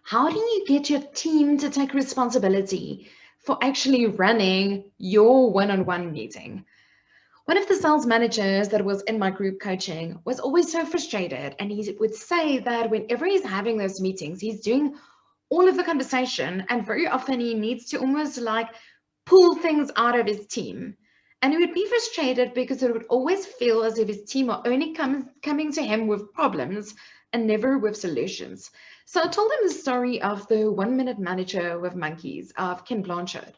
How do you get your team to take responsibility for actually running your one-on-one meeting? One of the sales managers that was in my group coaching was always so frustrated, and he would say that whenever he's having those meetings, he's doing all of the conversation, and very often he needs to almost like pull things out of his team. And he would be frustrated because it would always feel as if his team are only coming to him with problems and never with solutions. So I told him the story of the 1 Minute Manager with Monkeys of Ken Blanchard.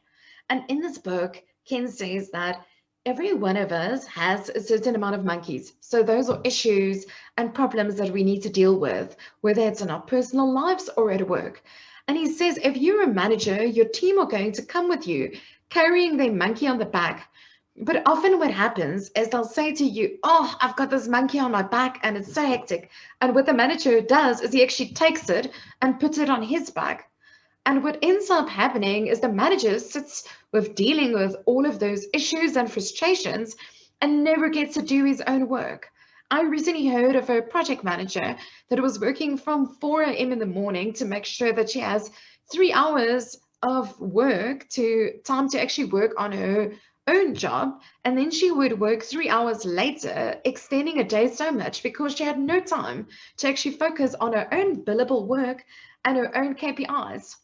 And in this book, Ken says that every one of us has a certain amount of monkeys. So those are issues and problems that we need to deal with, whether it's in our personal lives or at work. And he says, if you're a manager, your team are going to come with you carrying their monkey on the back. But often what happens is they'll say to you, oh, I've got this monkey on my back and it's so hectic. And what the manager does is he actually takes it and puts it on his back. And what ends up happening is the manager sits with dealing with all of those issues and frustrations and never gets to do his own work. I recently heard of a project manager that was working from 4 a.m. in the morning to make sure that she has 3 hours of work to time to actually work on her own job, and then she would work 3 hours later, extending a day so much because she had no time to actually focus on her own billable work and her own KPIs.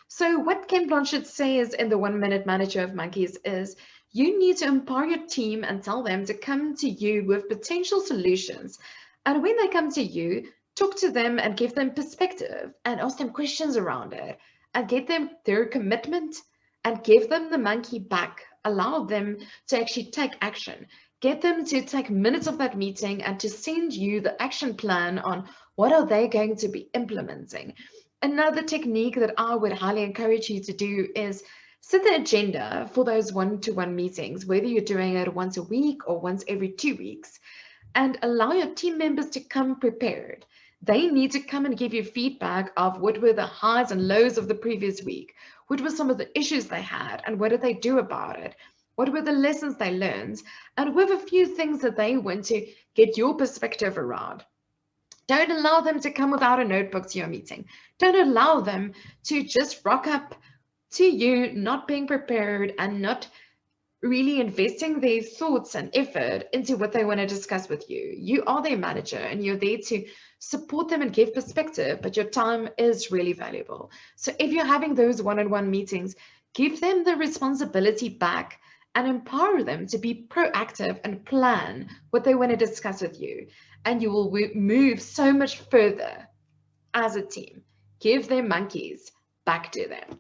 So what Ken Blanchard says in the 1 Minute Manager of Monkeys is you need to empower your team and tell them to come to you with potential solutions. And when they come to you, talk to them and give them perspective and ask them questions around it and get them their commitment and give them the monkey back. Allow them to actually take action. Get them to take minutes of that meeting and to send you the action plan on what are they going to be implementing. Another technique that I would highly encourage you to do is set the agenda for those one-to-one meetings, whether you're doing it once a week or once every 2 weeks, and allow your team members to come prepared. They need to come and give you feedback of what were the highs and lows of the previous week, what were some of the issues they had, and what did they do about it? What were the lessons they learned? And with a few things that they want to get your perspective around. Don't allow them to come without a notebook to your meeting. Don't allow them to just rock up to you not being prepared and not really investing their thoughts and effort into what they want to discuss with you. You are their manager and you're there to support them and give perspective, but your time is really valuable. So if you're having those one-on-one meetings, give them the responsibility back and empower them to be proactive and plan what they want to discuss with you. And you will move so much further as a team. Give their monkeys back to them.